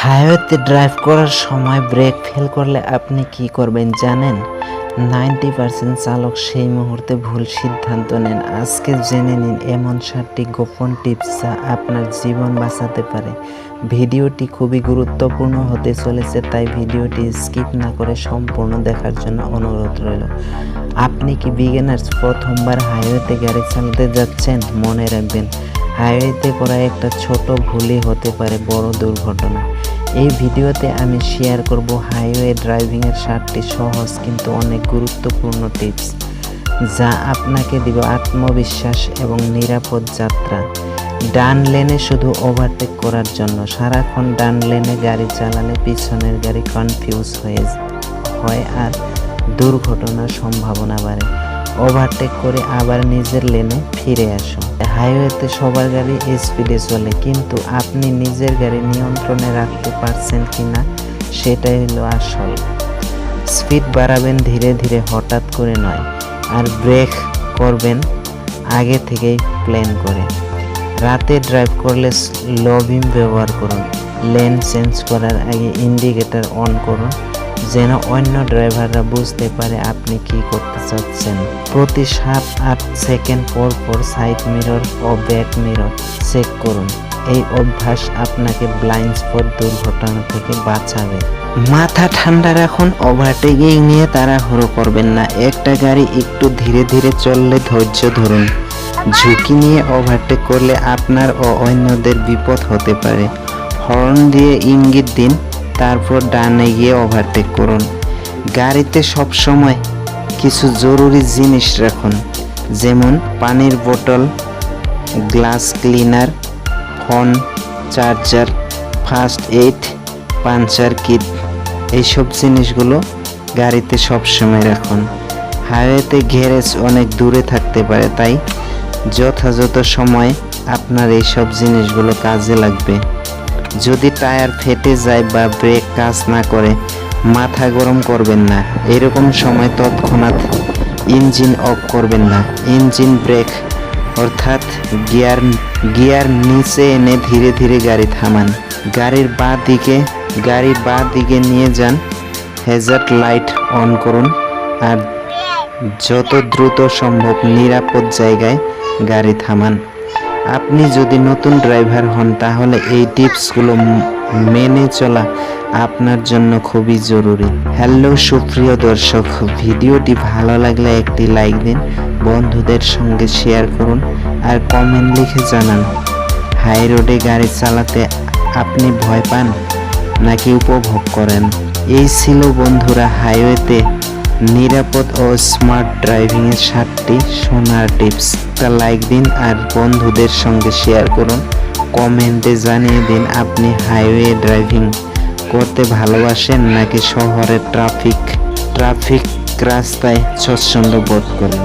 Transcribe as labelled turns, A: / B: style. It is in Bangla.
A: হাইওয়েতে ড্রাইভ করার সময় ব্রেক ফেল করলে আপনি কি করবেন জানেন? 90% চালক সেই মুহূর্তে ভুল সিদ্ধান্ত নেন। আজকে জেনে নিন এমন 7টি গোপন টিপস যা আপনার জীবন বাঁচাতে পারে। ভিডিওটি খুবই গুরুত্বপূর্ণ হতে চলেছে, তাই ভিডিওটি স্কিপ না করে সম্পূর্ণ দেখার জন্য অনুরোধ রইল। আপনি কি বিগিনার্স, প্রথমবার হাইওয়েতে গাড়ি চালাতে যাচ্ছেন? মনে রাখবেন, হাইওয়েতে করা একটা ছোট ভুলই হতে পারে বড় দুর্ঘটনা। এই ভিডিওতে আমি শেয়ার করব হাইওয়ে ড্রাইভিংয়ের 7টি সহজ কিন্তু অনেক গুরুত্বপূর্ণ টিপস, যা আপনাকে দিবে আত্মবিশ্বাস এবং নিরাপদ যাত্রা। ডান লেনে শুধু ওভারটেক করার জন্য। সারাক্ষণ ডান লেনে গাড়ি চালালে পিছনের গাড়ি কনফিউজ হয় আর দুর্ঘটনার সম্ভাবনা বাড়ে। ওভারটেক করে আবার নিজের লেনে ফিরে আসুন। হাইওয়েতে সবার গাড়ি স্পিডে চলে, কিন্তু আপনি নিজের গাড়ি নিয়ন্ত্রণে রাখতে পারছেন কিনা সেটাই হলো আসল। স্পিড বাড়াবেন ধীরে ধীরে, হঠাৎ করে নয়। আর ব্রেক করবেন আগে থেকেই প্ল্যান করে। রাতে ড্রাইভ করলে লো বিম ব্যবহার করুন। লেন চেঞ্জ করার আগে ইন্ডিকেটর অন করুন, যেন অন্য ড্রাইভাররা বুঝতে পারে আপনি কি করতে চাচ্ছেন। প্রতি 7-8 সেকেন্ড পর পর সাইড মিরর ও ব্যাক মিরর চেক করুন। এই অভ্যাস আপনাকে ব্লাইন্ড স্পট দুর্ঘটনা থেকে বাঁচাবে। মাথা ঠান্ডা রাখুন, ওভারটেকিং নিয়ে তাড়াহুড়ো করবেন না। একটা গাড়ি একটু ধীরে ধীরে চললে ধৈর্য ধরুন। ঝুঁকি নিয়ে ওভারটেক করলে আপনার ও অন্যদের বিপদ হতে পারে। হর্ন দিয়ে ইঙ্গিত দিন, তারপর ডানে গিয়ে ওভারটেক করুন। গাড়িতে সবসময় কিছু জরুরি জিনিস রাখুন, যেমন পানির বোতল, glass cleaner, phone, charger, first aid, puncture kit. এইসব জিনিসগুলো গাড়িতে সবসময় রাখুন। হাইওয়েতে গ্যারেজ অনেক দূরে থাকতে পারে, তাই যথাযথ সময় আপনার এইসব জিনিসগুলো কাজে লাগবে। যদি টায়ার ফেটে যায় বা ব্রেক কাজ না করে, মাথা গরম করবেন না। এরকম সময় তৎক্ষণাৎ ইঞ্জিন অফ করবেন না। ইঞ্জিন ব্রেক অর্থাৎ গিয়ার নিচে এনে ধীরে ধীরে গাড়ি থামান। গাড়ির বাঁ দিকে নিয়ে যান। হ্যাজার্ড লাইট অন করুন আর যত দ্রুত সম্ভব নিরাপদ জায়গায় গাড়ি থামান। আপনি যদি নতুন ড্রাইভার হন, তাহলে এই টিপসগুলো মেনে চলা আপনার জন্য খুবই জরুরি। হ্যালো সুপ্রিয় দর্শক, ভিডিওটি ভালো লাগলে একটি লাইক দিন, বন্ধুদের সঙ্গে শেয়ার করুন আর কমেন্ট লিখে জানান, হাই রোডে গাড়ি চালাতে আপনি ভয় পান নাকি উপভোগ করেন। এই ছিল বন্ধুরা হাইওয়েতে নিরাপদ ও স্মার্ট ড্রাইভিংয়ের 7টি সোনার টিপস। তা লাইক দিন আর বন্ধুদের সঙ্গে শেয়ার করুন। কমেন্টে জানিয়ে দিন আপনি হাইওয়ে ড্রাইভিং করতে ভালোবাসেন নাকি শহরের ট্রাফিক রাস্তায় স্বচ্ছন্দ বোধ করেন।